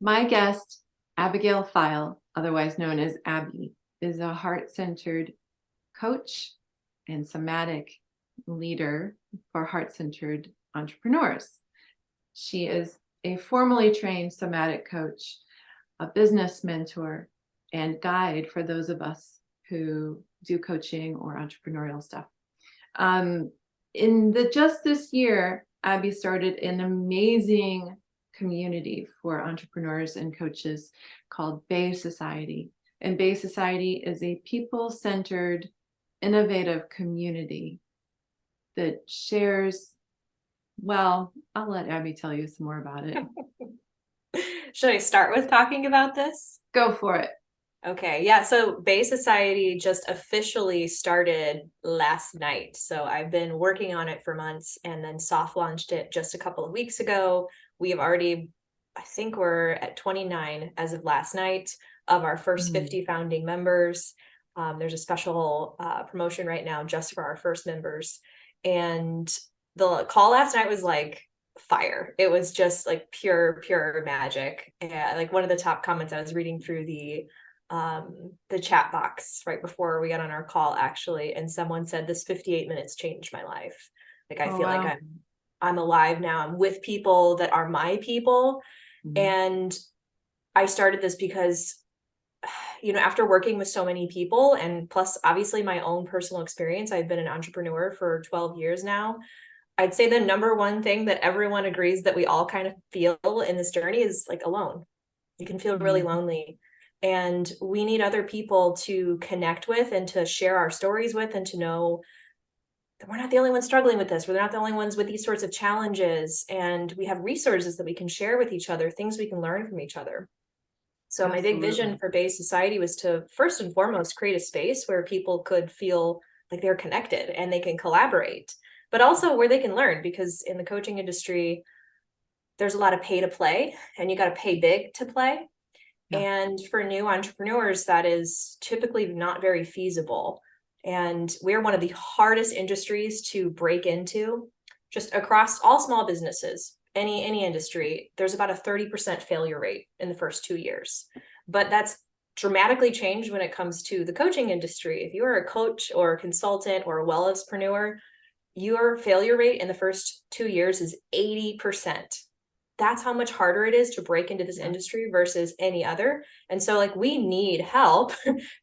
My guest, Abigail Feil, otherwise known as Abby, is a heart-centered coach and somatic leader for heart-centered entrepreneurs. She is a formally trained somatic coach, a business mentor, and guide for those of us who do coaching or entrepreneurial stuff. Just this year, Abby started an amazing community for entrepreneurs and coaches called Bay Society. And Bay Society is a people-centered, innovative community that shares, well, I'll let Abby tell you some more about it. Should I start with talking about this? Go for it. Okay, yeah. So Bay Society just officially started last night. So I've been working on it for months and then soft launched it just a couple of weeks ago. We have already, I think we're at 29 as of last night of our first 50 founding members. There's a special promotion right now just for our first members. And the call last night was like fire. It was just like pure magic. And like one of the top comments, I was reading through the chat box right before we got on our call actually, and someone said this 58 minutes changed my life. Like I feel wow. like I'm alive now. I'm with people that are my people. And I started this because after working with so many people and plus obviously my own personal experience, I've been an entrepreneur for 12 years now. I'd say the number one thing that everyone agrees that we all kind of feel in this journey is like alone. You can feel really lonely. And we need other people to connect with and to share our stories with and to know that we're not the only ones struggling with this. We're not the only ones with these sorts of challenges. And we have resources that we can share with each other, things we can learn from each other. So my big vision for Bay Society was to first and foremost create a space where people could feel like they're connected and they can collaborate, but also where they can learn, because in the coaching industry, there's a lot of pay to play and you got to pay big to play. Yeah. And for new entrepreneurs, that is typically not very feasible. And we're one of the hardest industries to break into, just across all small businesses, any industry. There's about a 30% failure rate in the first 2 years. But that's dramatically changed when it comes to the coaching industry. If you are a coach or a consultant or a wellnesspreneur, your failure rate in the first 2 years is 80%. That's how much harder it is to break into this industry versus any other. And so like we need help.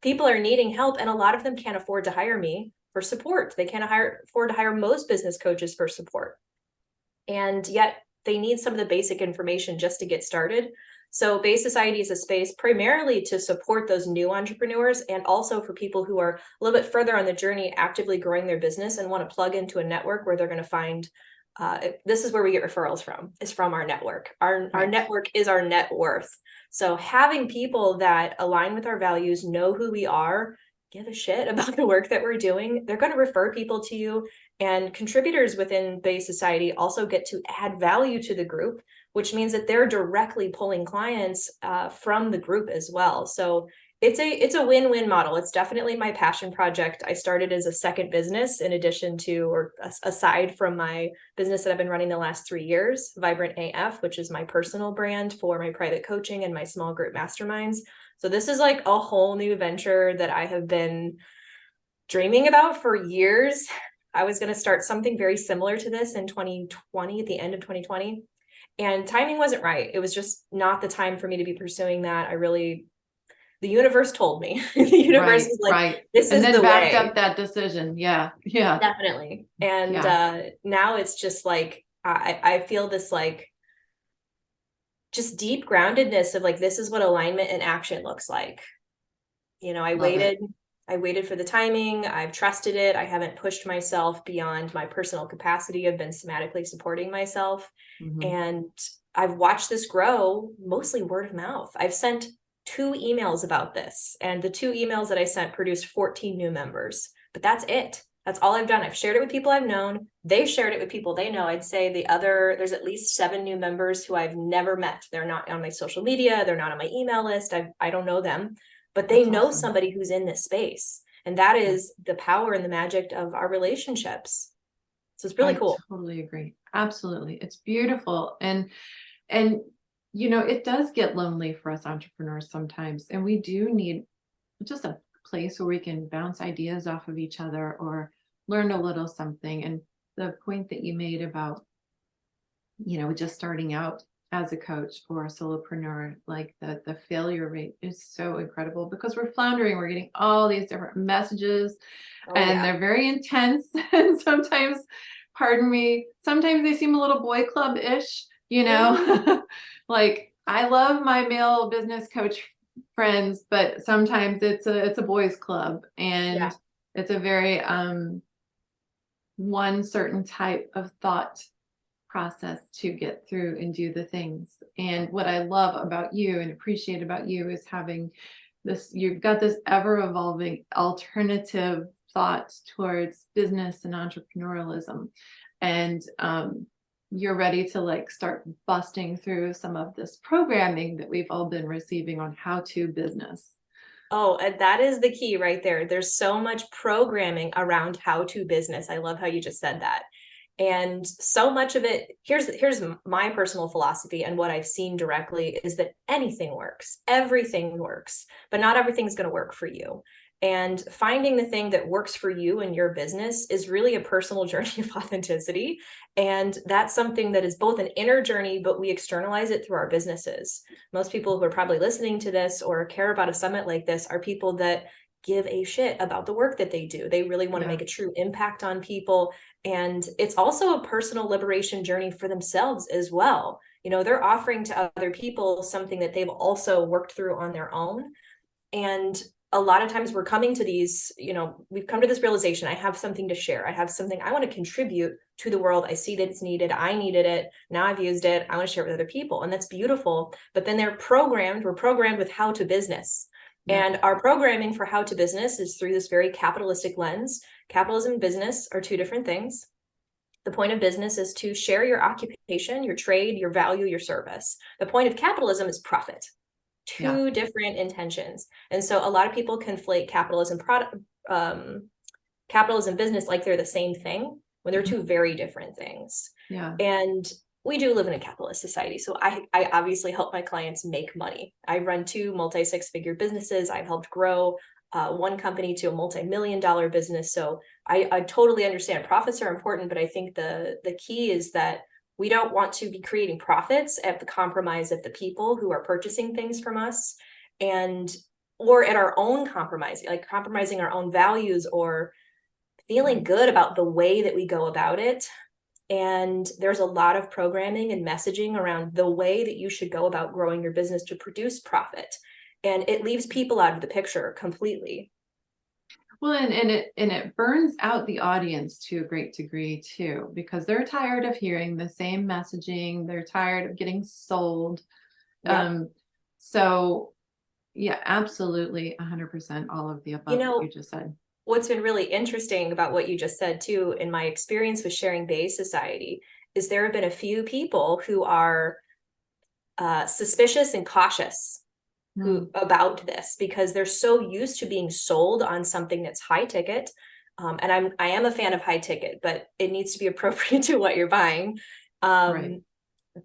People are needing help, and a lot of them can't afford to hire me for support. They can't afford to hire most business coaches for support. And yet they need some of the basic information just to get started. So Bay Society is a space primarily to support those new entrepreneurs and also for people who are a little bit further on the journey, actively growing their business and want to plug into a network where they're going to find this is where we get referrals is from our network. Our network is our net worth. So having people that align with our values, know who we are, give a shit about the work that we're doing, they're going to refer people to you. And contributors within Bay Society also get to add value to the group, which means that they're directly pulling clients from the group as well. So it's a win-win model. It's definitely my passion project. I started as a second business in addition to, or aside from my business that I've been running the last 3 years, Vibrant AF, which is my personal brand for my private coaching and my small group masterminds. So this is like a whole new venture that I have been dreaming about for years. I was going to start something very similar to this in 2020, at the end of 2020. And timing wasn't right. It was just not the time for me to be pursuing that. The universe told me. The universe was like, this is the way. And then backed up that decision. Yeah. Definitely. And now it's just like, I feel this like just deep groundedness of like, this is what alignment and action looks like. I waited for the timing. I've trusted it. I haven't pushed myself beyond my personal capacity. I've been somatically supporting myself. And I've watched this grow mostly word of mouth. I've sent 2 emails about this, and the 2 emails that I sent produced 14 new members, but that's it. That's all I've done. I've shared it with people I've known. They've shared it with people they know. I'd say there's at least 7 new members who I've never met. They're not on my social media. They're not on my email list. I don't know them, but they know somebody who's in this space. And that is the power and the magic of our relationships. So it's really cool. I totally agree. Absolutely. It's beautiful. And it does get lonely for us entrepreneurs sometimes, and we do need just a place where we can bounce ideas off of each other or learn a little something. And the point that you made about, just starting out as a coach or a solopreneur, like the failure rate is so incredible because we're floundering, we're getting all these different messages, Oh and yeah. they're very intense. And sometimes, pardon me, sometimes they seem a little boy club-ish, like I love my male business coach friends, but sometimes it's a boys club, Yeah. and it's a very one certain type of thought process to get through and do the things. And what I love about you and appreciate about you is having this, you've got this ever evolving alternative thought towards business and entrepreneurialism. And you're ready to like start busting through some of this programming that we've all been receiving on how to business. Oh, and that is the key right there. There's so much programming around how to business. I love how you just said that. And so much of it, here's my personal philosophy and what I've seen directly is that anything works, everything works, but not everything's going to work for you. And finding the thing that works for you and your business is really a personal journey of authenticity. And that's something that is both an inner journey, but we externalize it through our businesses. Most people who are probably listening to this or care about a summit like this are people that give a shit about the work that they do. They really want to make a true impact on people. And it's also a personal liberation journey for themselves as well. They're offering to other people something that they've also worked through on their own. And a lot of times we're coming to these, we've come to this realization, I have something to share. I have something I want to contribute to the world. I see that it's needed. I needed it. Now I've used it. I want to share it with other people. And that's beautiful. But then we're programmed with how to business. And our programming for how to business is through this very capitalistic lens. Capitalism and business are two different things. The point of business is to share your occupation, your trade, your value, your service. The point of capitalism is profit. Two different intentions. And so a lot of people conflate capitalism business like they're the same thing when they're two very different things. Yeah. And we do live in a capitalist society. So I obviously help my clients make money. I run 2 multi-6-figure businesses. I've helped grow one company to a multi-million-dollar business. So I totally understand profits are important, but I think the key is that we don't want to be creating profits at the compromise of the people who are purchasing things from us, or at our own compromise, like compromising our own values or feeling good about the way that we go about it. And there's a lot of programming and messaging around the way that you should go about growing your business to produce profit. And it leaves people out of the picture completely. Well, and it burns out the audience to a great degree too, because they're tired of hearing the same messaging. They're tired of getting sold. Yep. So yeah, absolutely 100% all of the above that you just said. What's been really interesting about what you just said too, in my experience with Sharing Bay Society, is there have been a few people who are suspicious and cautious about this because they're so used to being sold on something that's high ticket. And I am a fan of high ticket, but it needs to be appropriate to what you're buying. Right.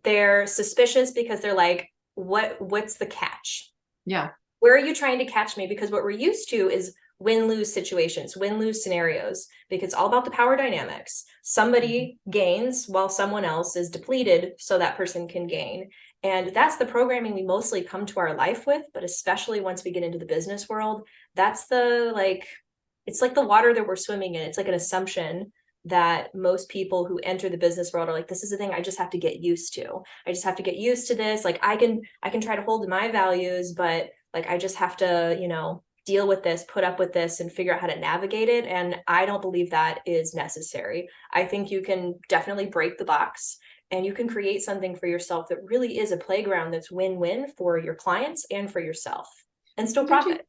They're suspicious because they're like, what's the catch? Yeah. Where are you trying to catch me? Because what we're used to is win-lose situations, win-lose scenarios, because it's all about the power dynamics. Somebody gains while someone else is depleted so that person can gain. And that's the programming we mostly come to our life with, but especially once we get into the business world, that's it's like the water that we're swimming in. It's like an assumption that most people who enter the business world are like, this is the thing I just have to get used to. I just have to get used to this. Like I can try to hold to my values, but like I just have to, deal with this, put up with this, and figure out how to navigate it. And I don't believe that is necessary. I think you can definitely break the box and you can create something for yourself that really is a playground that's win-win for your clients and for yourself and still profit.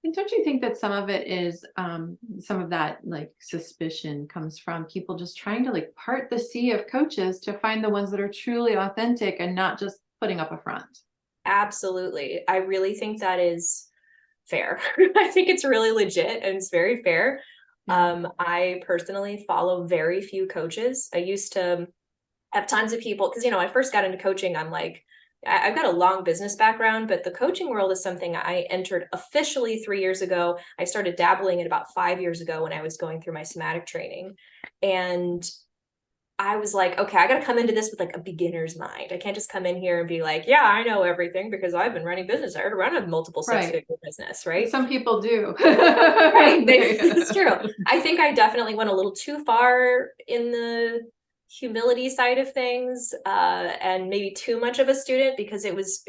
And don't you think that some of it is some of that like suspicion comes from people just trying to like part the sea of coaches to find the ones that are truly authentic and not just putting up a front? Absolutely. I really think that is fair. I think it's really legit and it's very fair. I personally follow very few coaches. I used to have tons of people because, I first got into coaching. I'm like, I've got a long business background, but the coaching world is something I entered officially 3 years ago. I started dabbling it about 5 years ago when I was going through my somatic training. And I was like, okay, I got to come into this with like a beginner's mind. I can't just come in here and be like, yeah, I know everything because I've been running business. I run a multiple six-figure business, right? Some people do. Right. It's true. I think I definitely went a little too far in the humility side of things, and maybe too much of a student, because it was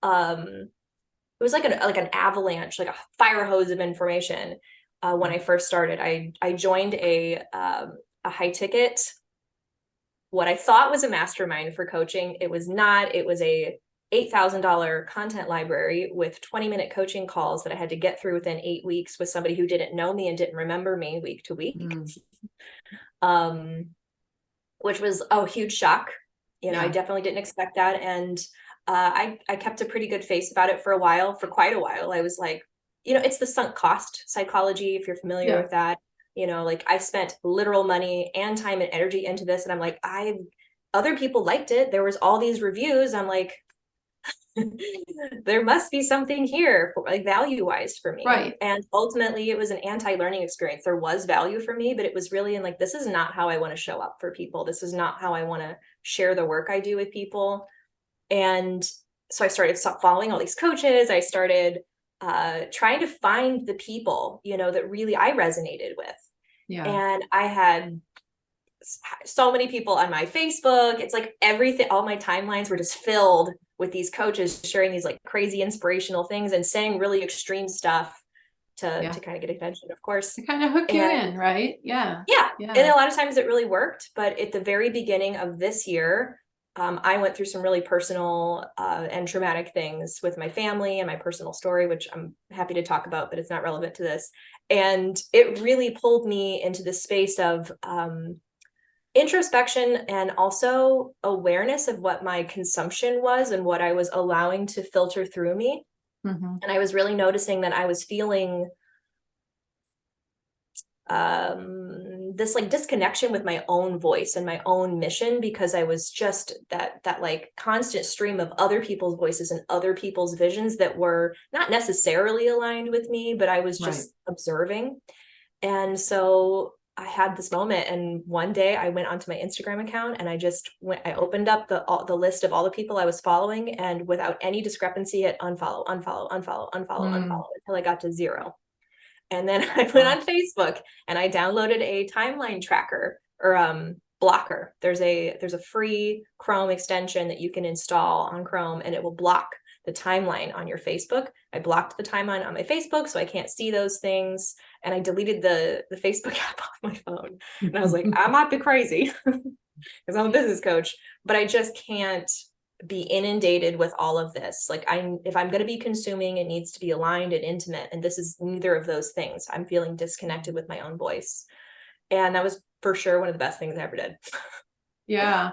like an avalanche, like a fire hose of information. When I first started, I joined a high ticket, what I thought was a mastermind for coaching. It was not. It was a $8,000 content library with 20-minute coaching calls that I had to get through within 8 weeks with somebody who didn't know me and didn't remember me week to week. Which was a huge shock. I definitely didn't expect that. And I kept a pretty good face about it for quite a while. I was like, it's the sunk cost psychology, if you're familiar with that. Like I spent literal money and time and energy into this. And I'm like, other people liked it. There was all these reviews. I'm like, there must be something here for, like, value wise for me. Right. And ultimately it was an anti-learning experience. There was value for me, but it was really in like, this is not how I want to show up for people. This is not how I want to share the work I do with people. And so I started following all these coaches. I started trying to find the people, that really I resonated with. And I had so many people on my Facebook. It's like everything, all my timelines were just filled with these coaches sharing these like crazy inspirational things and saying really extreme stuff to kind of get attention, of course. To kind of hook you in, right? Yeah. And a lot of times it really worked. But at the very beginning of this year, I went through some really personal and traumatic things with my family and my personal story, which I'm happy to talk about, but it's not relevant to this. And it really pulled me into this space of introspection and also awareness of what my consumption was and what I was allowing to filter through me. And I was really noticing that I was feeling this like disconnection with my own voice and my own mission, because I was just that like constant stream of other people's voices and other people's visions that were not necessarily aligned with me, but I was just observing. And so I had this moment, and one day I went onto my Instagram account and I opened up the list of all the people I was following, and without any discrepancy, hit unfollow until I got to 0. And then I went on Facebook and I downloaded a timeline tracker or blocker. There's a free Chrome extension that you can install on Chrome, and it will block the timeline on your Facebook. I blocked the timeline on my Facebook so I can't see those things. And I deleted the Facebook app off my phone. And I was like, I might be crazy because I'm a business coach, but I just can't be inundated with all of this. Like if I'm going to be consuming, it needs to be aligned and intimate. And this is neither of those things. I'm feeling disconnected with my own voice. And that was for sure one of the best things I ever did. Yeah.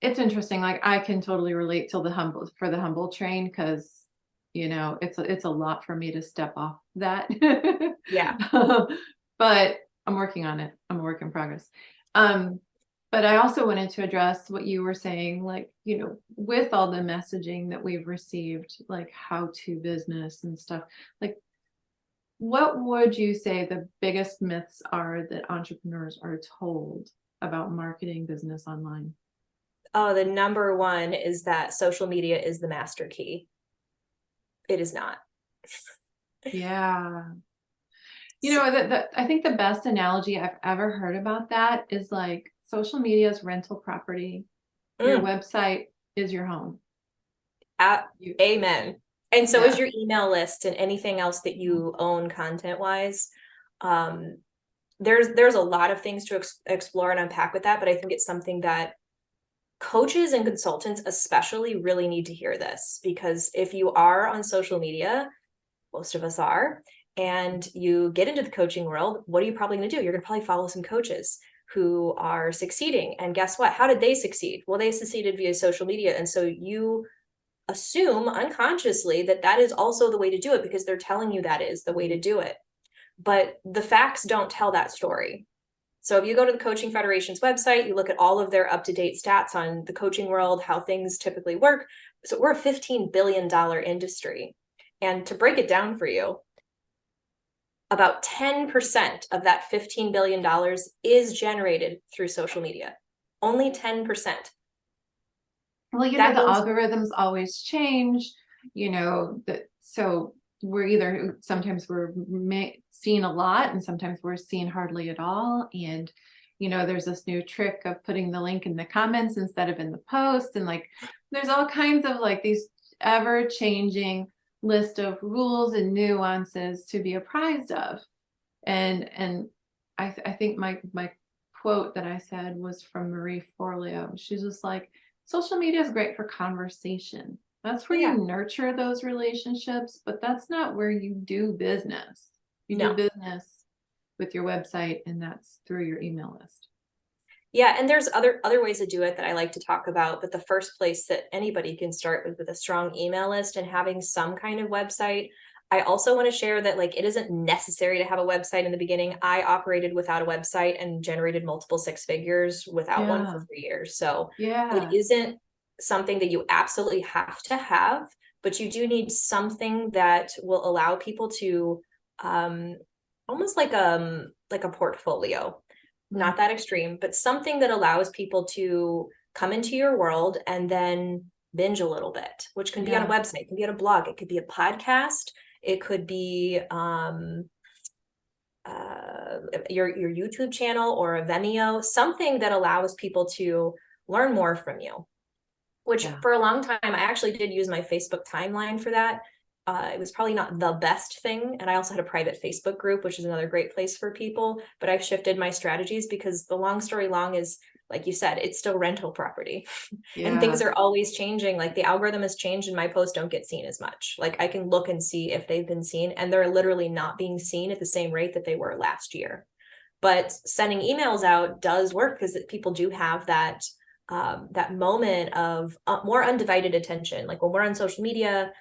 It's interesting. Like I can totally relate to the humble train, because it's a lot for me to step off that. Yeah. But I'm working on it. I'm a work in progress. But I also wanted to address what you were saying, like, with all the messaging that we've received, like how to business and stuff, like, what would you say the biggest myths are that entrepreneurs are told about marketing business online? Oh, the number one is that social media is the master key. It is not. Yeah. I think the best analogy I've ever heard about that is like social media is rental property. Your website is your home. Amen. And so is your email list and anything else that you own content wise. There's a lot of things to explore and unpack with that, but I think it's something that coaches and consultants especially really need to hear this, because if you are on social media, most of us are, and you get into the coaching world, what are you probably going to do? You're going to probably follow some coaches who are succeeding. And guess what? How did they succeed? Well, they succeeded via social media. And so you assume unconsciously that is also the way to do it because they're telling you that is the way to do it. But the facts don't tell that story. So if you go to the Coaching Federation's website, you look at all of their up-to-date stats on the coaching world, how things typically work. So we're a $15 billion industry. And to break it down for you, about 10% of that $15 billion is generated through social media. Only 10%. Well, That the means, algorithms always change, so we're either, sometimes we're seen a lot and sometimes we're seen hardly at all. And, there's this new trick of putting the link in the comments instead of in the post. And like, there's all kinds of like these ever changing list of rules and nuances to be apprised of. And I think my quote that I said was from Marie Forleo. She's just like, social media is great for conversation. That's where yeah, you nurture those relationships, but that's not where you do business. You do no. business with your website, and that's through your email list. Yeah, and there's other ways to do it that I like to talk about, but the first place that anybody can start with a strong email list and having some kind of website. I also want to share that like it isn't necessary to have a website in the beginning. I operated without a website and generated multiple six figures without one for Yeah. 3 years. So it Yeah. isn't something that you absolutely have to have, but you do need something that will allow people to almost like a portfolio, not that extreme, but something that allows people to come into your world and then binge a little bit, which can be on a Yeah. website, it can be on a blog, it could be a podcast, it could be your YouTube channel or a Vimeo, something that allows people to learn more from you. Which Yeah. for a long time, I actually did use my Facebook timeline for that. It was probably not the best thing. And I also had a private Facebook group, which is another great place for people. But I've shifted my strategies because the long story long is, like you said, it's still rental property. And things Yeah. are always changing. Like the algorithm has changed and my posts don't get seen as much. Like I can look and see if they've been seen, and they're literally not being seen at the same rate that they were last year. But sending emails out does work because people do have that moment of more undivided attention. Like when we're on social media,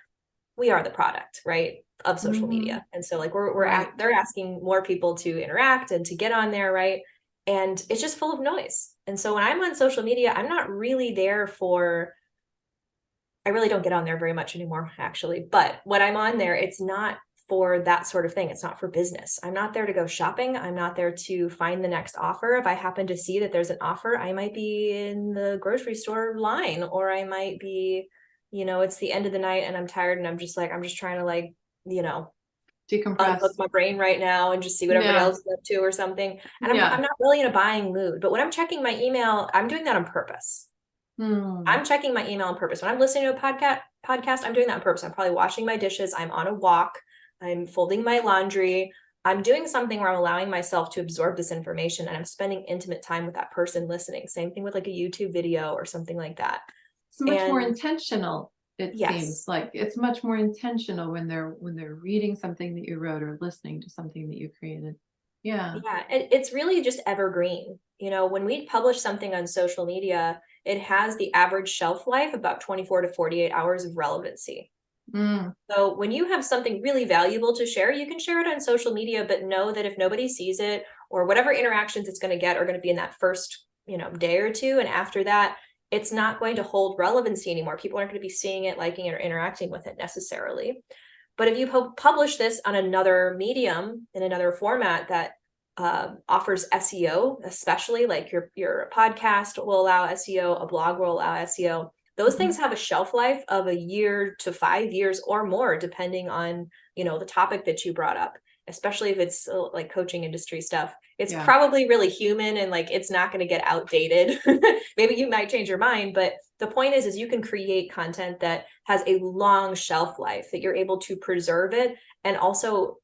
we are the product, right, of social Mm-hmm. media. And so like Right. they're asking more people to interact and to get on there, right? And it's just full of noise. And so when I'm on social media, I'm not really there for, I really don't get on there very much anymore, actually. But when I'm on there, it's not for that sort of thing. It's not for business. I'm not there to go shopping. I'm not there to find the next offer. If I happen to see that there's an offer, I might be in the grocery store line, or I might be, it's the end of the night and I'm tired and I'm just trying to like, unhook Decompress. my brain right now and just see what everybody Yeah. else is up to or something. And I'm Yeah. not really in a buying mood. But when I'm checking my email, I'm doing that on purpose. Hmm. I'm checking my email on purpose. When I'm listening to a podcast, I'm doing that on purpose. I'm probably washing my dishes. I'm on a walk. I'm folding my laundry. I'm doing something where I'm allowing myself to absorb this information and I'm spending intimate time with that person listening. Same thing with like a YouTube video or something like that. It's much more And intentional. It seems yes, like it's much more intentional when they're reading something that you wrote or listening to something that you created. Yeah. yeah, it's really just evergreen. When we publish something on social media, it has the average shelf life about 24 to 48 hours of relevancy. Mm. So when you have something really valuable to share, you can share it on social media, but know that if nobody sees it, or whatever interactions it's going to get are going to be in that first, day or two. And after that, it's not going to hold relevancy anymore. People aren't going to be seeing it, liking it, or interacting with it necessarily. But if you publish this on another medium, in another format that offers SEO, especially like your podcast will allow SEO, a blog will allow SEO. Those Mhm. things have a shelf life of a year to 5 years or more, depending on the topic that you brought up. Especially if it's like coaching industry stuff, it's Yeah. probably really human and like it's not going to get outdated. Maybe you might change your mind, but the point is you can create content that has a long shelf life, that you're able to preserve it and also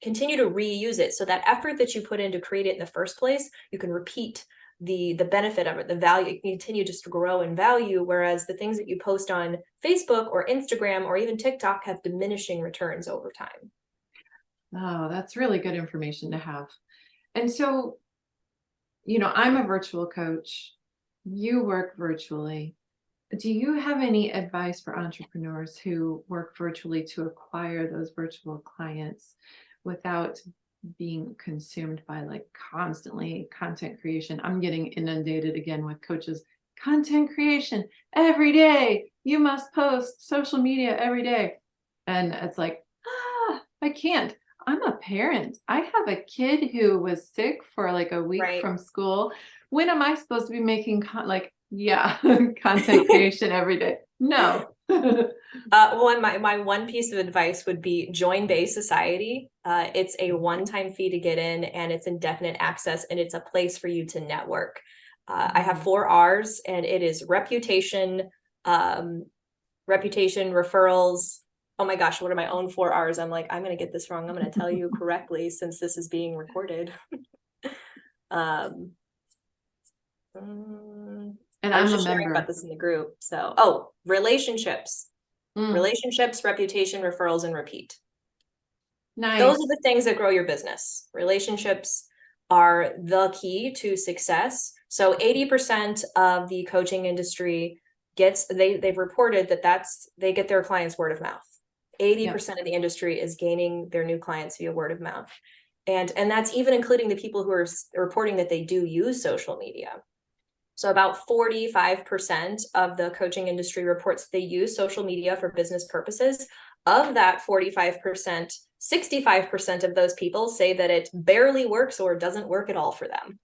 continue to reuse it. So that effort that you put in to create it in the first place, you can repeat the benefit of it, the value, you continue just to grow in value. Whereas the things that you post on Facebook or Instagram or even TikTok have diminishing returns over time. Oh, that's really good information to have. And so, I'm a virtual coach. You work virtually. Do you have any advice for entrepreneurs who work virtually to acquire those virtual clients without being consumed by like constantly content creation. I'm getting inundated again with coaches. Content creation every day. You must post social media every day. And it's like, I can't. I'm a parent. I have a kid who was sick for like a week Right. from school. When am I supposed to be making content creation every day? No. Well, and my one piece of advice would be join Bay Society. It's a one-time fee to get in, and it's indefinite access, and it's a place for you to network. I have 4 R's, and it is reputation, referrals. Oh my gosh, what are my own 4 R's? I'm like, I'm going to get this wrong. I'm going to tell you correctly since this is being recorded. And I was I'm a just sharing member. about this in the group. So, relationships. Relationships, reputation, referrals, and repeat. Nice. Those are the things that grow your business. Relationships are the key to success. So 80% of the coaching industry they've reported that they get their clients word of mouth. 80% of the industry is gaining their new clients via word of mouth. And that's even including the people who are reporting that they do use social media. So about 45% of the coaching industry reports they use social media for business purposes. Of that 45%, 65% of those people say that it barely works or doesn't work at all for them.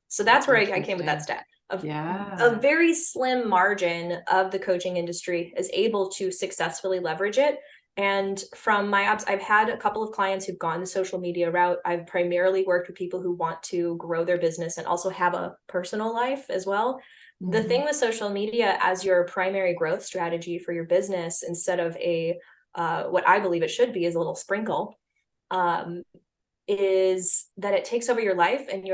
So that's where I came with that stat. A very slim margin of the coaching industry is able to successfully leverage it. And from my ops, I've had a couple of clients who've gone the social media route. I've primarily worked with people who want to grow their business and also have a personal life as well. The thing with social media as your primary growth strategy for your business, instead of what I believe it should be is a little sprinkle, is that it takes over your life and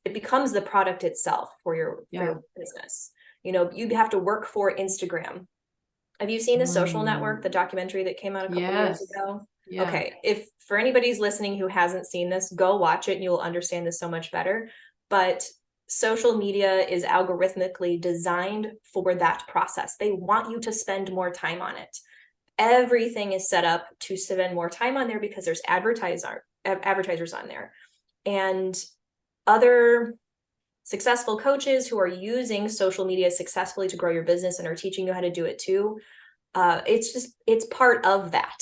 it becomes the product itself for your business. You have to work for Instagram. Have you seen The Social Network, the documentary that came out a couple years ago? Yeah. Okay. If for anybody's listening who hasn't seen this, go watch it and you'll understand this so much better. But social media is algorithmically designed for that process. They want you to spend more time on it. Everything is set up to spend more time on there because there's advertisers on there. And other successful coaches who are using social media successfully to grow your business and are teaching you how to do it too. It's part of that.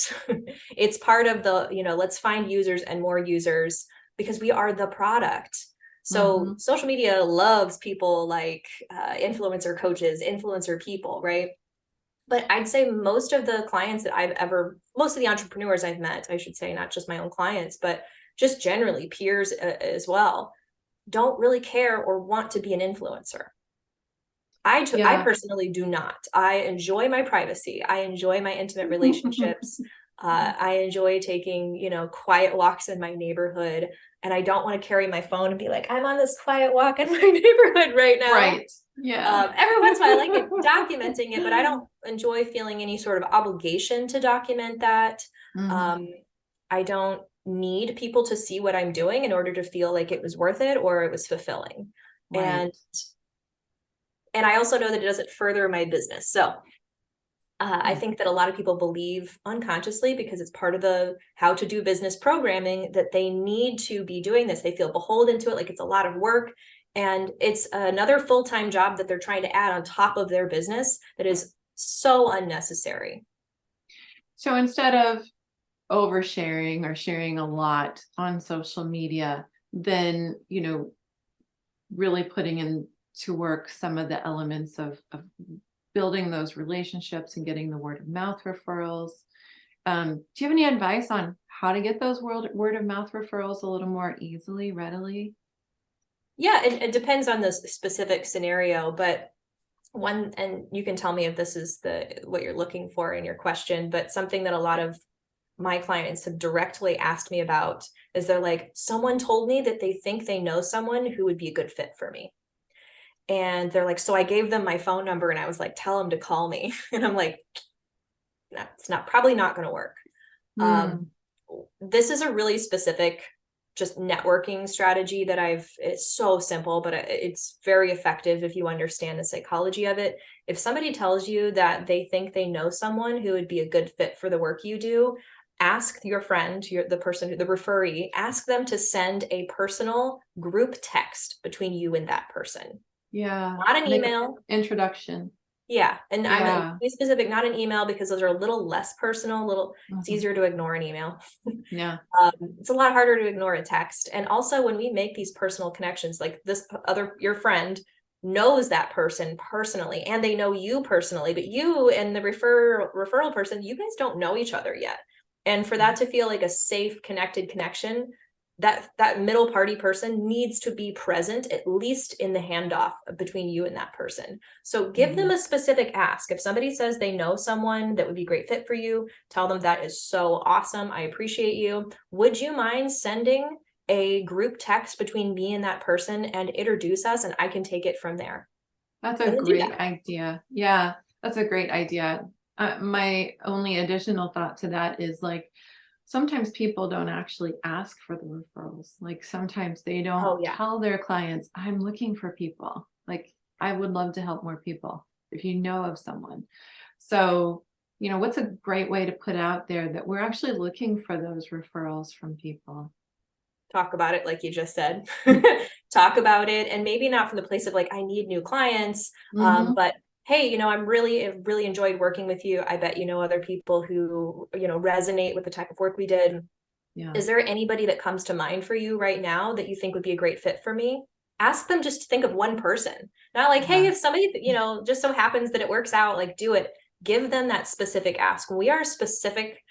It's part of the, let's find users and more users because we are the product. So social media loves people like influencer coaches, influencer people, right? But I'd say most of the clients that most of the entrepreneurs I've met, I should say, not just my own clients, but just generally peers as well, don't really care or want to be an influencer. I personally do not. I enjoy my privacy. I enjoy my intimate relationships. I enjoy taking, quiet walks in my neighborhood. And I don't want to carry my phone and be like, I'm on this quiet walk in my neighborhood right now. Right. Yeah. Every once in a while, I like it documenting it, but I don't enjoy feeling any sort of obligation to document that. I don't need people to see what I'm doing in order to feel like it was worth it or it was fulfilling. Right. And I also know that it doesn't further my business. So I think that a lot of people believe unconsciously, because it's part of the how to do business programming, that they need to be doing this. They feel beholden to it, like it's a lot of work. And it's another full-time job that they're trying to add on top of their business that is so unnecessary. So instead of oversharing or sharing a lot on social media, then, really putting into work some of the elements of building those relationships and getting the word of mouth referrals. Do you have any advice on how to get those word of mouth referrals a little more easily, readily? Yeah, it depends on the specific scenario, but and you can tell me if this is what you're looking for in your question, but something that a lot of my clients have directly asked me about is they're like, someone told me that they think they know someone who would be a good fit for me. And they're like, so I gave them my phone number and I was like, tell them to call me. And I'm like, that's probably not going to work. This is a really specific just networking strategy that it's so simple, but it's very effective if you understand the psychology of it. If somebody tells you that they think they know someone who would be a good fit for the work you do, ask your friend, the person, the referee, ask them to send a personal group text between you and that person. Yeah. Not an email. Introduction. Yeah. And Yeah. I'm be specific, not an email, because those are a little less personal, it's easier to ignore an email. Yeah. It's a lot harder to ignore a text. And also when we make these personal connections, like your friend knows that person personally, and they know you personally, but you and the referral person, you guys don't know each other yet. And for that to feel like a safe, connected connection, that middle party person needs to be present, at least in the handoff between you and that person. So give them a specific ask. If somebody says they know someone that would be a great fit for you, tell them that is so awesome. I appreciate you. Would you mind sending a group text between me and that person and introduce us, and I can take it from there? That's a great idea. Yeah, that's a great idea. My only additional thought to that is like, sometimes people don't actually ask for the referrals. Like sometimes they don't tell their clients, I'm looking for people. Like, I would love to help more people if you know of someone. So, what's a great way to put out there that we're actually looking for those referrals from people? Talk about it, like you just said. Talk about it, and maybe not from the place of like, I need new clients, but hey, I'm really enjoyed working with you. I bet other people who resonate with the type of work we did. Yeah. Is there anybody that comes to mind for you right now that you think would be a great fit for me? Ask them just to think of one person. Not like, hey, if somebody just so happens that it works out, like, do it. Give them that specific ask. We are specific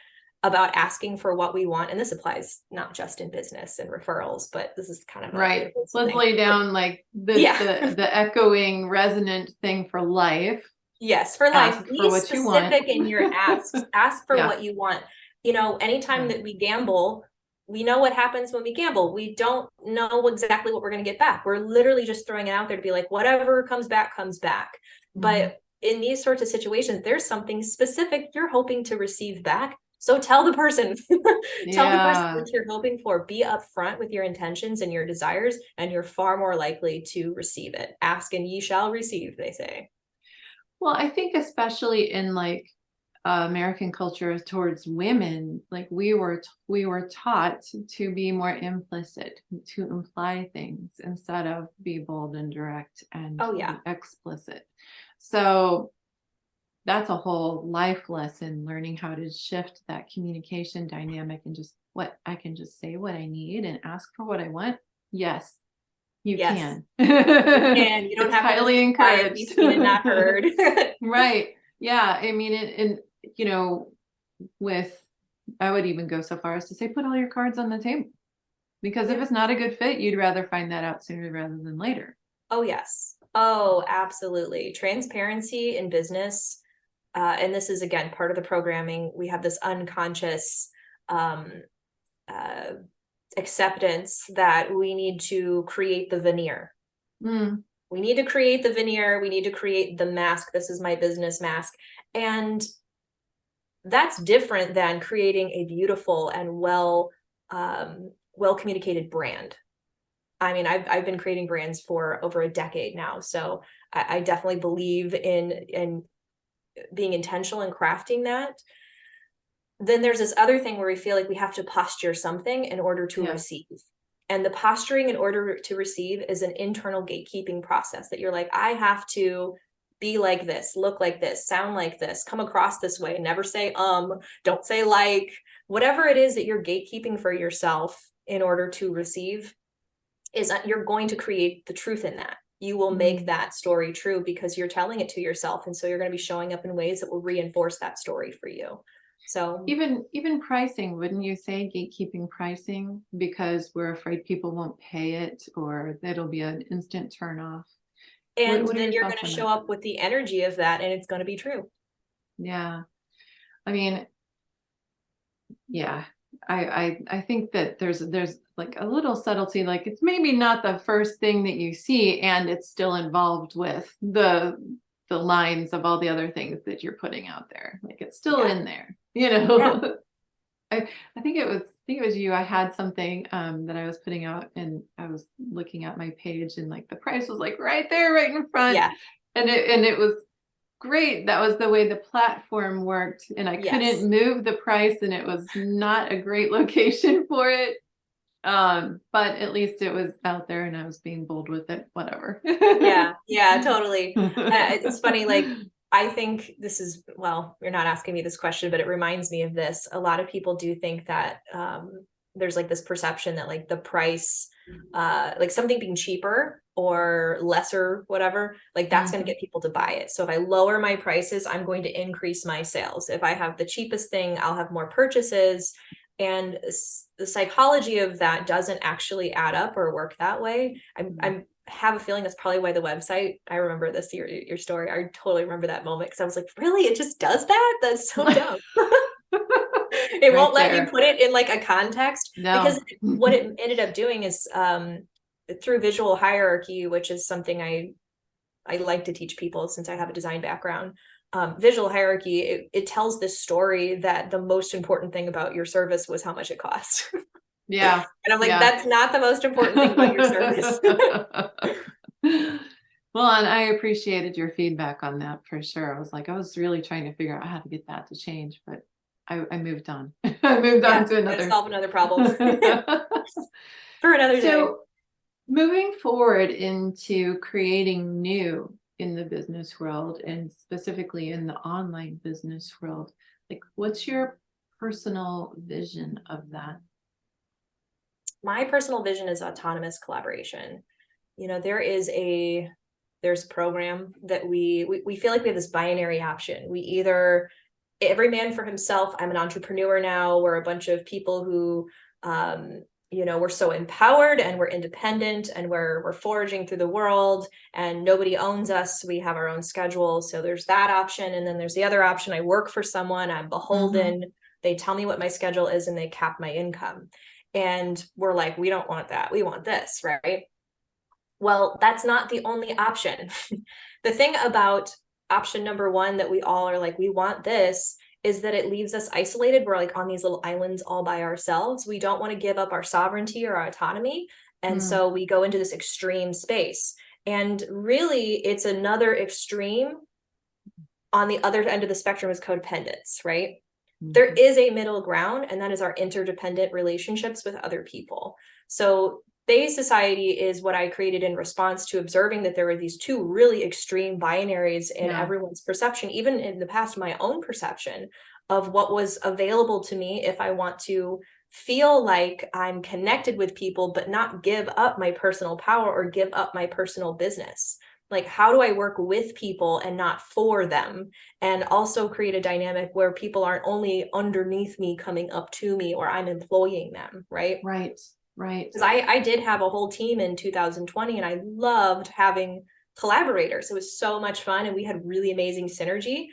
about asking for what we want, and this applies not just in business and referrals, but this is kind of right. Let's lay down like the echoing resonant thing for life. Yes, for life. Be specific in your asks. Ask for what you want. Anytime that we gamble, we know what happens when we gamble. We don't know exactly what we're going to get back. We're literally just throwing it out there to be like, whatever comes back, comes back. But in these sorts of situations, there's something specific you're hoping to receive back. So tell the person, tell the person what you're hoping for. Be upfront with your intentions and your desires, and you're far more likely to receive it. Ask and ye shall receive, they say. Well, I think especially in like American culture towards women, like we were taught to be more implicit, to imply things instead of be bold and direct and explicit. So that's a whole life lesson, learning how to shift that communication dynamic and just I can just say what I need and ask for what I want. Yes, you can. You can. You don't have highly to encouraged. Be seen and not heard. Right. Yeah. I mean, I would even go so far as to say, put all your cards on the table, because if it's not a good fit, you'd rather find that out sooner rather than later. Oh, yes. Oh, absolutely. Transparency in business. And this is, again, part of the programming. We have this unconscious acceptance that we need to create the veneer. We need to create the veneer. We need to create the mask. This is my business mask. And that's different than creating a beautiful and well communicated brand. I mean, I've been creating brands for over a decade now. So I definitely believe in being intentional and crafting that. Then there's this other thing where we feel like we have to posture something in order to receive. And the posturing in order to receive is an internal gatekeeping process that you're like, I have to be like this, look like this, sound like this, come across this way, never say, don't say like, whatever it is that you're gatekeeping for yourself in order to receive, is that you're going to create the truth in that. You will make that story true because you're telling it to yourself. And so you're going to be showing up in ways that will reinforce that story for you. So even pricing, wouldn't you say, gatekeeping pricing, because we're afraid people won't pay it or it'll be an instant turn off. And then you're going to show up with the energy of that, and it's going to be true. Yeah. I mean, yeah, I think that there's like a little subtlety, like it's maybe not the first thing that you see, and it's still involved with the lines of all the other things that you're putting out there. Like it's still in there, I think it was you. I had something that I was putting out, and I was looking at my page, and like the price was like right there, right in front. Yeah. And it was great. That was the way the platform worked, and I Yes. couldn't move the price, and it was not a great location for it. But at least it was out there and I was being bold with it, whatever. Yeah, yeah, totally. It's funny, like, I think this is, well, you're not asking me this question, but it reminds me of this. A lot of people do think that there's like this perception that like the price, like something being cheaper or lesser, whatever, like that's going to get people to buy it. So if I lower my prices, I'm going to increase my sales. If I have the cheapest thing, I'll have more purchases. And the psychology of that doesn't actually add up or work that way. I'm have a feeling that's probably why the website, I remember this, your story. I totally remember that moment because I was like, really? It just does that? That's so dumb. It Right won't let you there. put it in like a context because No. what it ended up doing is through visual hierarchy, which is something I like to teach people since I have a design background. Visual hierarchy, it tells this story that the most important thing about your service was how much it cost. Yeah. And I'm like, Yeah. that's not the most important thing about your service. Well, and I appreciated your feedback on that for sure. I was really trying to figure out how to get that to change, but I moved on. I moved Yeah, on to gotta another. solve another problem for another day. So moving forward into creating new in the business world and specifically in the online business world, like what's your personal vision of that? My personal vision is autonomous collaboration. You know, there's a program that we feel like we have this binary option. We either every man for himself. I'm an entrepreneur now. We're a bunch of people who we're so empowered and we're independent and we're foraging through the world and nobody owns us. We have our own schedule. So there's that option. And then there's the other option. I work for someone, I'm beholden. They tell me what my schedule is and they cap my income. And we're like, we don't want that. We want this, right? Well, that's not the only option. The thing about option number one that we all are like, we want this, is that it leaves us isolated. We're like on these little islands all by ourselves. We don't want to give up our sovereignty or our autonomy. And so we go into this extreme space. And really, it's another extreme on the other end of the spectrum is codependence, right? There is a middle ground, and that is our interdependent relationships with other people. So Bay Society is what I created in response to observing that there were these two really extreme binaries in everyone's perception, even in the past, my own perception of what was available to me if I want to feel like I'm connected with people, but not give up my personal power or give up my personal business. Like, how do I work with people and not for them? And also create a dynamic where people aren't only underneath me coming up to me or I'm employing them, right? Right. Because I did have a whole team in 2020 and I loved having collaborators. It was so much fun and we had really amazing synergy.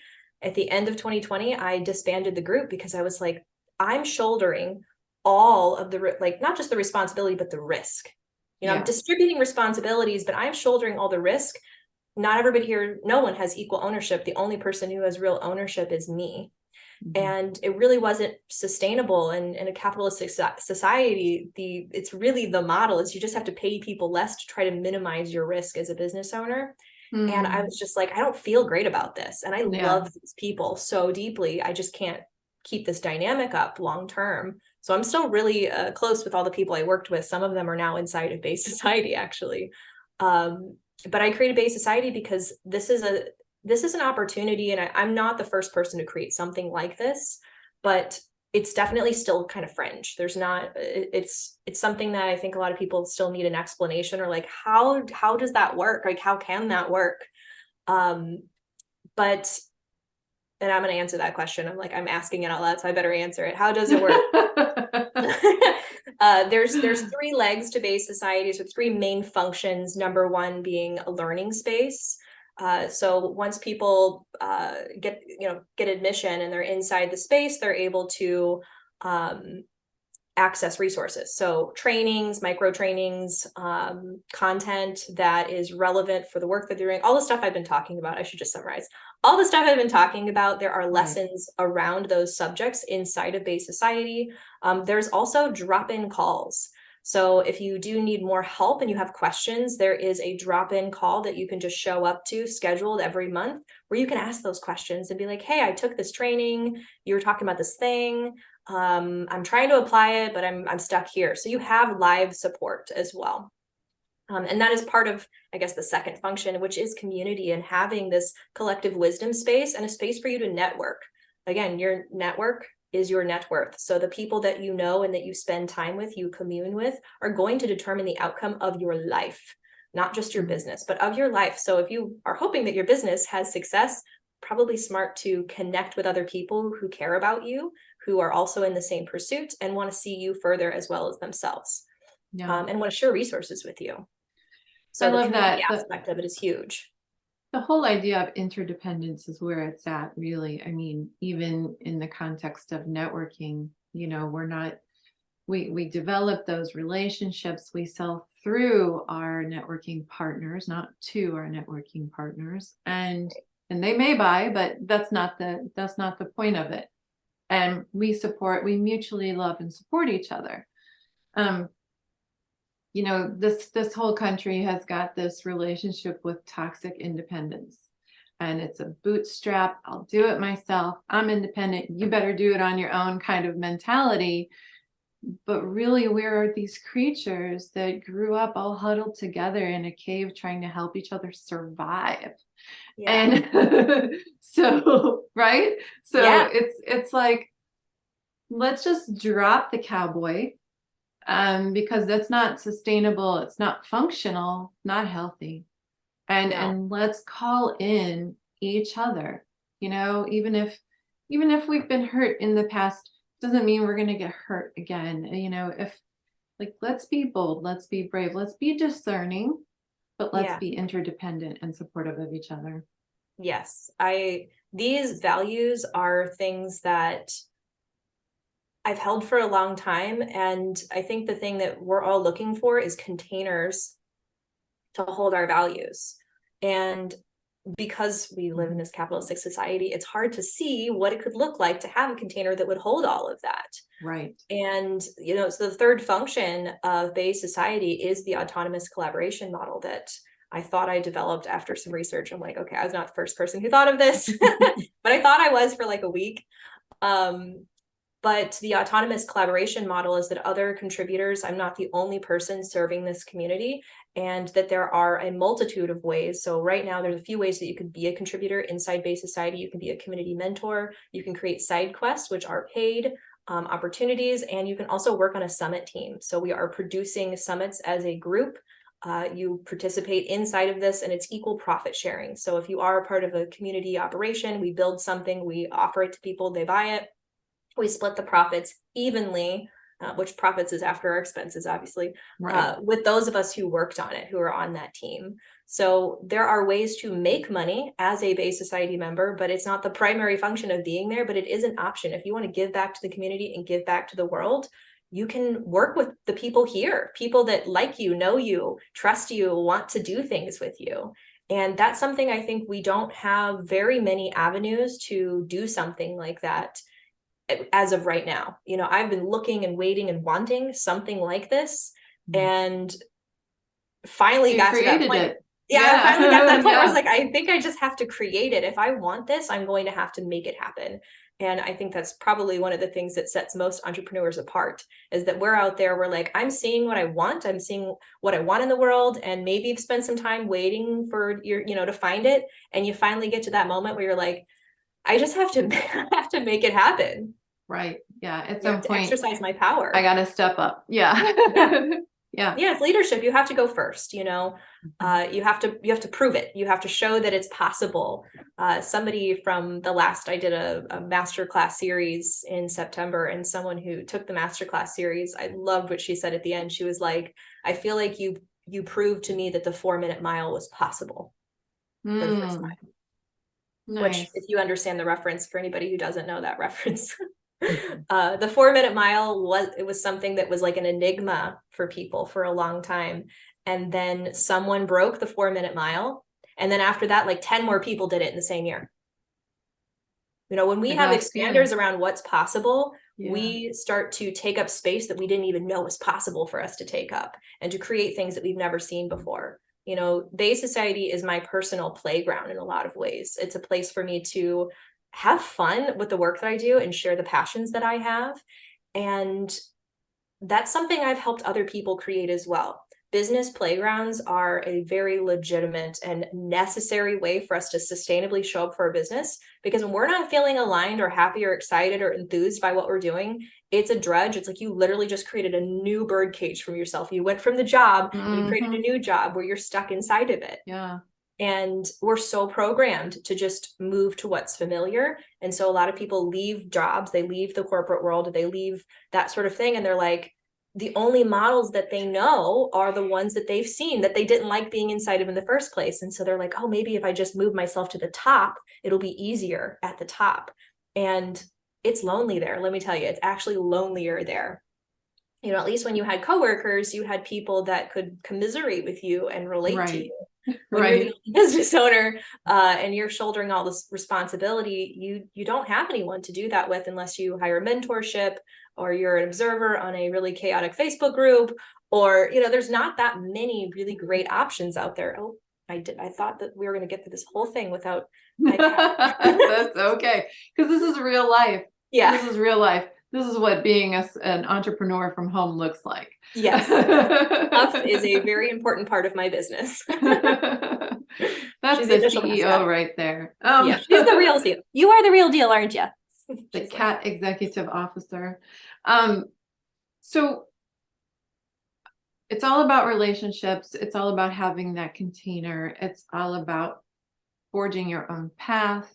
At the end of 2020, I disbanded the group because I was like, I'm shouldering all of the, like, not just the responsibility, but the risk. You know, I'm distributing responsibilities, but I'm shouldering all the risk. Not everybody here, no one has equal ownership. The only person who has real ownership is me. And it really wasn't sustainable. And in a capitalistic society, it's really the model is you just have to pay people less to try to minimize your risk as a business owner. And I was just like, I don't feel great about this. And I love these people so deeply. I just can't keep this dynamic up long term. So I'm still really close with all the people I worked with. Some of them are now inside of Bay Society, actually. But I created Bay Society because this is an opportunity, and I'm not the first person to create something like this, but it's definitely still kind of fringe. There's not, it's something that I think a lot of people still need an explanation or like, how does that work? Like, how can that work? But, and I'm going to answer that question. I'm asking it out loud, so I better answer it. How does it work? There's three legs to Bay Society, so three main functions. Number one being a learning space. So once people get admission and they're inside the space, they're able to access resources. So trainings, micro trainings, content that is relevant for the work that they're doing, all the stuff I've been talking about. I should just summarize all the stuff I've been talking about. There are lessons around those subjects inside of Bay Society. There's also drop-in calls. So if you do need more help and you have questions, there is a drop-in call that you can just show up to, scheduled every month, where you can ask those questions and be like, hey, I took this training, you were talking about this thing, I'm trying to apply it, but I'm stuck here. So you have live support as well. And that is part of, I guess, the second function, which is community and having this collective wisdom space and a space for you to network. Again, your network is your net worth. So the people that you know and that you spend time with, you commune with, are going to determine the outcome of your life, not just your business, but of your life. So if you are hoping that your business has success, probably smart to connect with other people who care about you, who are also in the same pursuit and want to see you further as well as themselves. And want to share resources with you. So I the love community that. aspect of it is huge. The whole idea of interdependence is where it's at, really. I mean, even in the context of networking, we develop those relationships, we sell through our networking partners, not to our networking partners. And they may buy, but that's not the point of it. And we mutually love and support each other. This whole country has got this relationship with toxic independence, and it's a bootstrap, I'll do it myself, I'm independent, you better do it on your own kind of mentality. But really, we're these creatures that grew up all huddled together in a cave trying to help each other survive. And so, right? So it's like, let's just drop the cowboy, because that's not sustainable, it's not functional, not healthy. And let's call in each other. Even if we've been hurt in the past, doesn't mean we're going to get hurt again. Let's be bold, let's be brave, let's be discerning, but let's be interdependent and supportive of each other. Yes, these values are things that I've held for a long time. And I think the thing that we're all looking for is containers to hold our values. And because we live in this capitalistic society, it's hard to see what it could look like to have a container that would hold all of that. Right. And, so the third function of Bay society is the autonomous collaboration model that I thought I developed after some research. I'm like, okay, I was not the first person who thought of this, but I thought I was for like a week. But the autonomous collaboration model is that other contributors, I'm not the only person serving this community, and that there are a multitude of ways. So right now, there's a few ways that you could be a contributor inside Bay Society. You can be a community mentor. You can create side quests, which are paid opportunities, and you can also work on a summit team. So we are producing summits as a group. You participate inside of this, and it's equal profit sharing. So if you are a part of a community operation, we build something, we offer it to people, they buy it. We split the profits evenly, which profits is after our expenses, obviously, with those of us who worked on it, who are on that team. So there are ways to make money as a Bay Society member, but it's not the primary function of being there, but it is an option. If you want to give back to the community and give back to the world, you can work with the people here, people that like you, know you, trust you, want to do things with you. And that's something I think we don't have very many avenues to do something like that as of right now. I've been looking and waiting and wanting something like this, and finally got to that point. I finally got to that point where I was like, I think I just have to create it. If I want this, I'm going to have to make it happen. And I think that's probably one of the things that sets most entrepreneurs apart, is that we're out there, we're like, I'm seeing what I want. I'm seeing what I want in the world. And maybe you've spent some time waiting for to find it. And you finally get to that moment where you're like, I just have to make it happen. Right. Yeah. At some point, exercise my power. I got to step up. Yeah. Yeah. It's leadership. You have to go first. You have to prove it. You have to show that it's possible. Somebody from I did a masterclass series in September, and someone who took the masterclass series, I loved what she said at the end. She was like, I feel like you proved to me that the 4-minute mile was possible for the first time. Nice. Which, if you understand the reference, for anybody who doesn't know that reference, the 4-minute mile was something that was like an enigma for people for a long time. And then someone broke the 4-minute mile. And then after that, like 10 more people did it in the same year. You know, when we I have got a feeling. expanders around what's possible, Yeah. we start to take up space that we didn't even know was possible for us to take up, and to create things that we've never seen before. You know, Bay Society is my personal playground in a lot of ways. It's a place for me to have fun with the work that I do and share the passions that I have. And that's something I've helped other people create as well. Business playgrounds are a very legitimate and necessary way for us to sustainably show up for a business, because when we're not feeling aligned or happy or excited or enthused by what we're doing, it's a drudge. It's like you literally just created a new bird cage from yourself. You went from the job and you created a new job where you're stuck inside of it. Yeah. And we're so programmed to just move to what's familiar. And so a lot of people leave jobs, they leave the corporate world, they leave that sort of thing. And they're like, the only models that they know are the ones that they've seen that they didn't like being inside of in the first place. And so they're like, oh, maybe if I just move myself to the top, it'll be easier at the top. And it's lonely there. Let me tell you, it's actually lonelier there. You know, at least when you had coworkers, you had people that could commiserate with you and relate to you. When you're the business owner and you're shouldering all this responsibility, you don't have anyone to do that with unless you hire mentorship, or you're an observer on a really chaotic Facebook group, or, you know, there's not that many really great options out there. Oh, I thought that we were going to get through this whole thing without my cat. That's okay, because this is real life. Yeah. This is real life. This is what being an entrepreneur from home looks like. Yes. Huff is a very important part of my business. That's She's the initial CEO mascot. right there. Yeah, she's the real CEO. You are the real deal, aren't you? The She's cat like, executive officer. So it's all about relationships. It's all about having that container. It's all about forging your own path,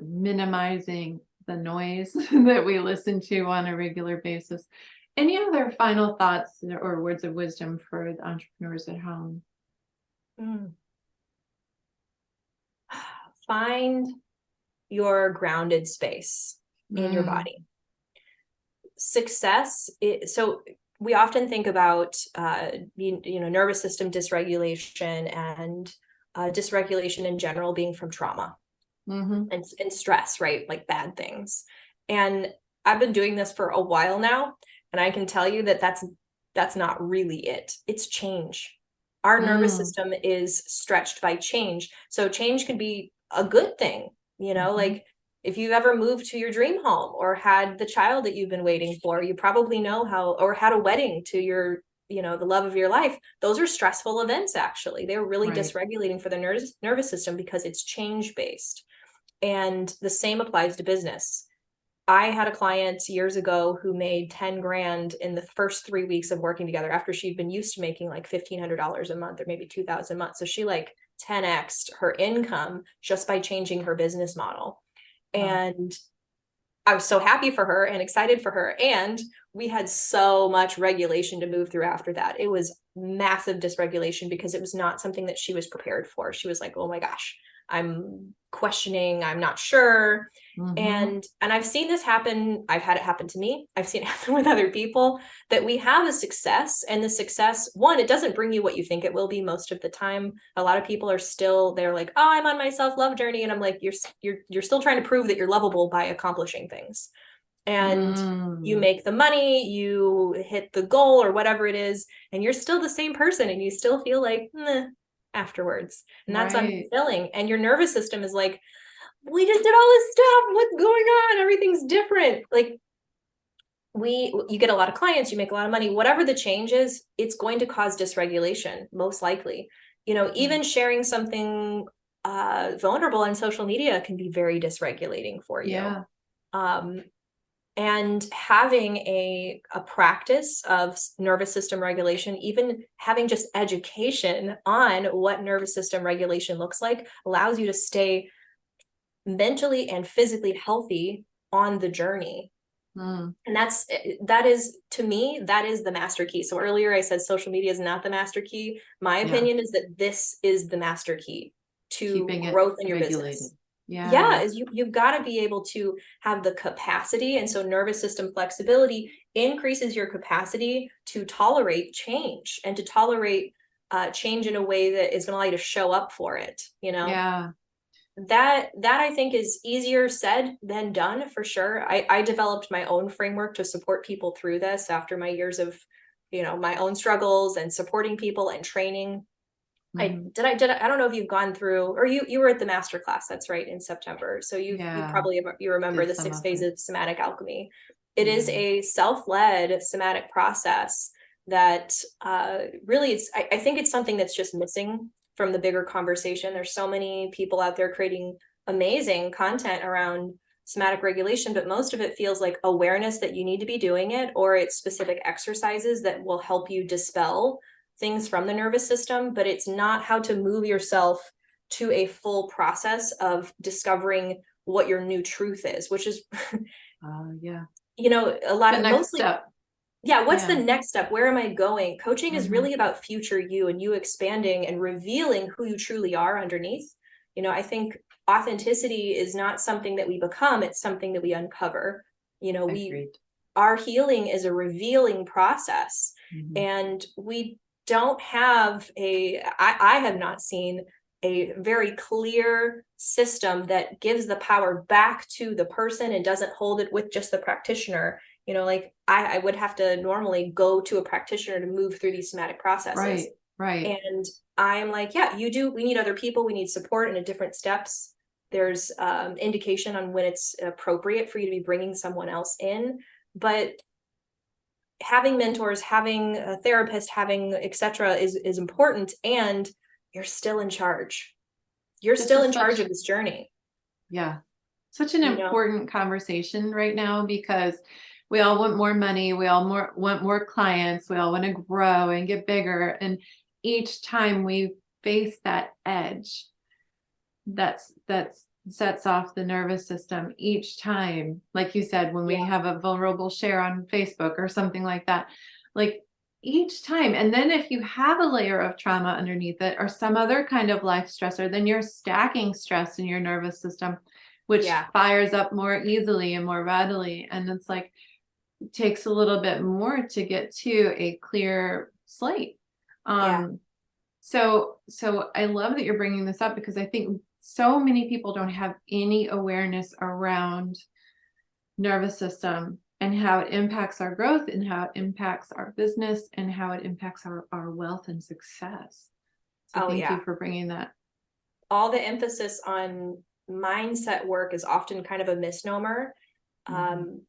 minimizing the noise that we listen to on a regular basis. Any other final thoughts or words of wisdom for the entrepreneurs at home? Find your grounded space in your body. Success so we often think about nervous system dysregulation and dysregulation in general being from trauma and stress, right? Like bad things. And I've been doing this for a while now, and I can tell you that that's not really it. It's change. Our nervous system is stretched by change. So change can be a good thing, you know, like if you ever moved to your dream home or had the child that you've been waiting for, you probably know how, or had a wedding to your, you know, the love of your life. Those are stressful events, actually. They're really dysregulating for the nervous system because it's change based. And the same applies to business. I had a client years ago who made 10 grand in the first 3 weeks of working together after she'd been used to making like $1,500 a month or maybe $2,000 a month. So she like 10x'd her income just by changing her business model. And I was so happy for her and excited for her. And we had so much regulation to move through after that. It was massive dysregulation because it was not something that she was prepared for. She was like, oh my gosh, I'm questioning, I'm not sure. And I've seen this happen. I've had it happen to me. I've seen it happen with other people, that we have a success, and the success, one, it doesn't bring you what you think it will be most of the time. A lot of people are still, they're like, oh, I'm on my self-love journey. And I'm like, you're still trying to prove that you're lovable by accomplishing things. And you make the money, you hit the goal or whatever it is, and you're still the same person, and you still feel like, meh, afterwards. And that's unfulfilling. And your nervous system is like, we just did all this stuff. What's going on? Everything's different. Like you get a lot of clients, you make a lot of money, whatever the change is, it's going to cause dysregulation, most likely. You know, even sharing something vulnerable on social media can be very dysregulating for you. And having a practice of nervous system regulation, even having just education on what nervous system regulation looks like, allows you to stay mentally and physically healthy on the journey. And that is, to me, that is the master key. So earlier I said social media is not the master key. My opinion is that this is the master key to growth in your business. Is you've got to be able to have the capacity. And so nervous system flexibility increases your capacity to tolerate change and to tolerate change in a way that is going to allow you to show up for it, you know? That I think is easier said than done for sure. I developed my own framework to support people through this after my years of, my own struggles and supporting people and training. Mhm. I don't know if you've gone through, or you were at the master class, that's right, in September. So you Yeah, probably you remember did the some 6 of it. phases of somatic alchemy. It is Yeah. a self-led somatic process that really is, I think it's something that's just missing from the bigger conversation. There's so many people out there creating amazing content around somatic regulation, but most of it feels like awareness that you need to be doing it, or it's specific exercises that will help you dispel things from the nervous system, but it's not how to move yourself to a full process of discovering what your new truth is, which is, Yeah. a lot The of next mostly, step. yeah, what's the Yeah. next step? Where am I going? Coaching is Hmm. really about future you and you expanding and revealing who you truly are underneath. I think authenticity is not something that we become, it's something that we uncover. We Agreed. our healing is a revealing process, Hmm. and we don't have I have not seen a very clear system that gives the power back to the person and doesn't hold it with just the practitioner. Like I would have to normally go to a practitioner to move through these somatic processes. Right. Right. And I'm like, yeah, you do. We need other people. We need support in a different steps. There's indication on when it's appropriate for you to be bringing someone else in. But having mentors, having a therapist, having etc. is important, and you're still in charge. You're This still is in charge such, of this journey. yeah, such an You know, important conversation right now because we all want more money. We all want more clients. We all want to grow and get bigger. And each time we face that edge, that's sets off the nervous system each time. Like you said, when we yeah, have a vulnerable share on Facebook or something like that, like each time. And then if you have a layer of trauma underneath it or some other kind of life stressor, then you're stacking stress in your nervous system, which yeah, fires up more easily and more readily. And it's like it takes a little bit more to get to a clear slate. yeah. So I love that you're bringing this up because I think so many people don't have any awareness around nervous system and how it impacts our growth and how it impacts our business and how it impacts our wealth and success. So Oh thank you yeah. for bringing that. All the emphasis on mindset work is often kind of a misnomer. Mhm. Um,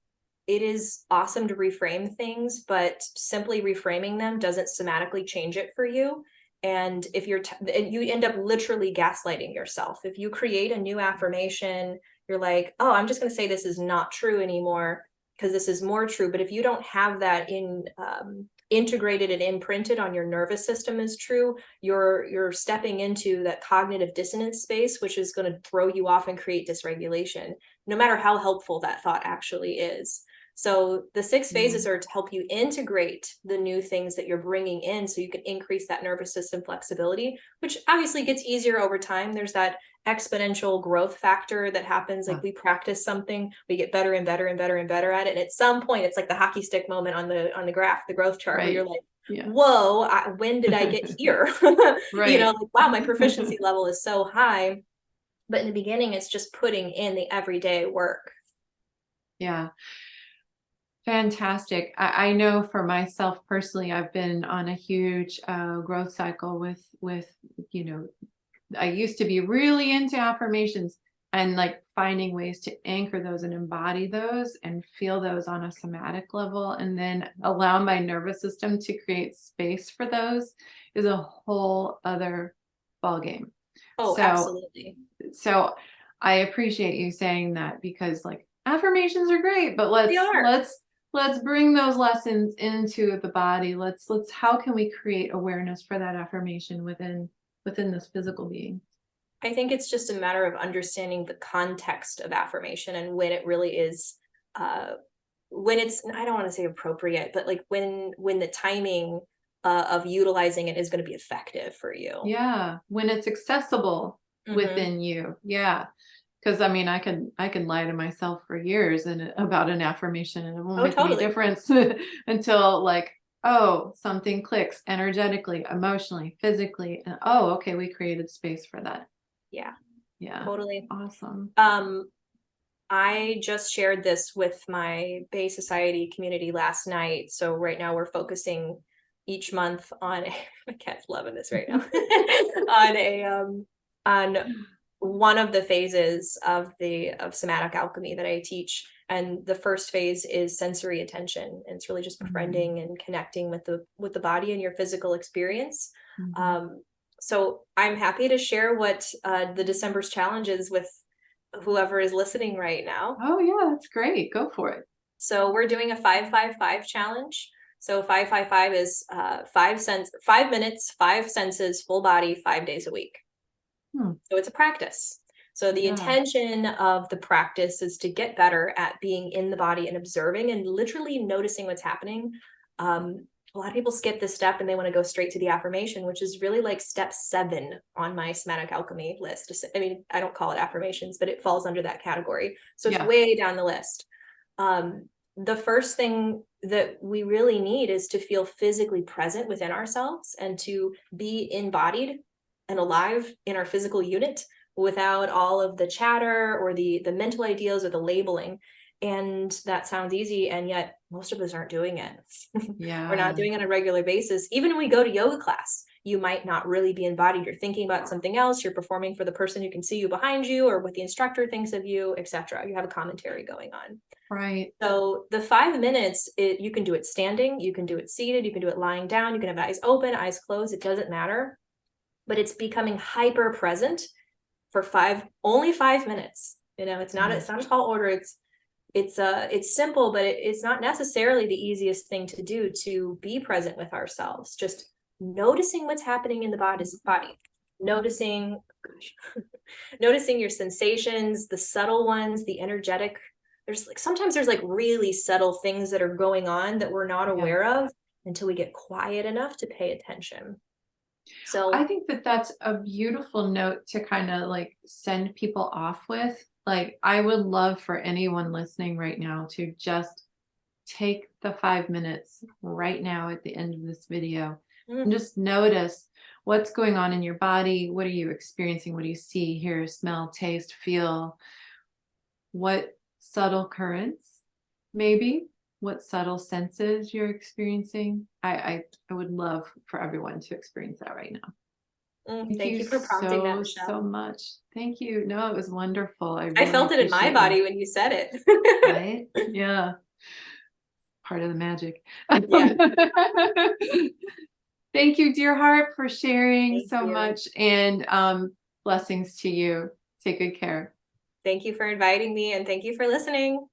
it is awesome to reframe things, but simply reframing them doesn't somatically change it for you. And if you end up literally gaslighting yourself. If you create a new affirmation, you're like, oh, I'm just going to say this is not true anymore because this is more true. But if you don't have that integrated and imprinted on your nervous system as true, you're stepping into that cognitive dissonance space, which is going to throw you off and create dysregulation, no matter how helpful that thought actually is. So the 6 Yeah. phases are to help you integrate the new things that you're bringing in so you can increase that nervous system flexibility, which obviously gets easier over time. There's that exponential growth factor that happens. Like Yeah. we practice something, we get better and better and better and better at it, and at some point it's like the hockey stick moment on the graph, the growth chart, where you're Right. like, Yeah. whoa, when did I get here? Right. Like, wow, my proficiency level is so high. But in the beginning, it's just putting in the everyday work. Yeah. Fantastic. I know for myself personally, I've been on a huge growth cycle with, you know, I used to be really into affirmations and like finding ways to anchor those and embody those and feel those on a somatic level and then allow my nervous system to create space for those is a whole other ballgame. Oh, So absolutely. so I appreciate you saying that because like affirmations are great, but They let's are. let's let's bring those lessons into the body. Let's how can we create awareness for that affirmation within this physical being? I think it's just a matter of understanding the context of affirmation and when it really is, uh, when it's, I don't want to say appropriate, but like when the timing of utilizing it is going to be effective for you. Yeah, when it's accessible Hmm. within you. Yeah. Because I mean, I can lie to myself for years and about an affirmation and it won't Oh, make any totally. difference until like, oh, something clicks energetically, emotionally, physically, and oh, okay, we created space for that. Yeah. Yeah. Totally. Awesome. I just shared this with my Bay Society community last night. So right now we're focusing each month on my cat's loving this right now on on one of the phases of somatic alchemy that I teach. And the first phase is sensory attention. And it's really just befriending and connecting with the body and your physical experience. So I'm happy to share what the December's challenge is with whoever is listening right now. Oh yeah, that's great. Go for it. So we're doing a 5-5-5 challenge. So 5-5-5 is 5 minutes, 5 senses, full body, 5 days a week. So it's a practice. So the intention of the practice is to get better at being in the body and observing and literally noticing what's happening. A lot of people skip this step and they want to go straight to the affirmation, which is really like step 7 on my somatic alchemy list. I mean, I don't call it affirmations, but it falls under that category. So it's way down the list. The first thing that we really need is to feel physically present within ourselves and to be embodied and alive in our physical unit without all of the chatter or the mental ideas or the labeling. And that sounds easy, and yet most of us aren't doing it. We're not doing it on a regular basis. Even when we go to yoga class, you might not really be embodied. You're thinking about something else. You're performing for the person who can see you behind you or what the instructor thinks of you, etc. You have a commentary going on. Right. So the 5 minutes, you can do it standing, you can do it seated, you can do it lying down, you can have eyes open, eyes closed, it doesn't matter. But it's becoming hyper present for only 5 minutes. You know, it's not a tall order. It's simple, but it's not necessarily the easiest thing to do, to be present with ourselves. Just noticing what's happening in the body, noticing your sensations, the subtle ones, the energetic. Sometimes there's like really subtle things that are going on that we're not aware of until we get quiet enough to pay attention. So I think that that's a beautiful note to kind of like send people off with. Like, I would love for anyone listening right now to just take the 5 minutes right now at the end of this video and just notice what's going on in your body. What are you experiencing? What do you see, hear, smell, taste, feel? What subtle currents, maybe? What subtle senses you're experiencing? I would love for everyone to experience that right now. Thank you for prompting that, Michelle. So much. Thank you. No, it was wonderful. I felt it in my body when you said it. Right? Yeah. Part of the magic. Yeah. Thank you, dear heart, for sharing Thank you. much, and blessings to you. Take good care. Thank you for inviting me, and thank you for listening.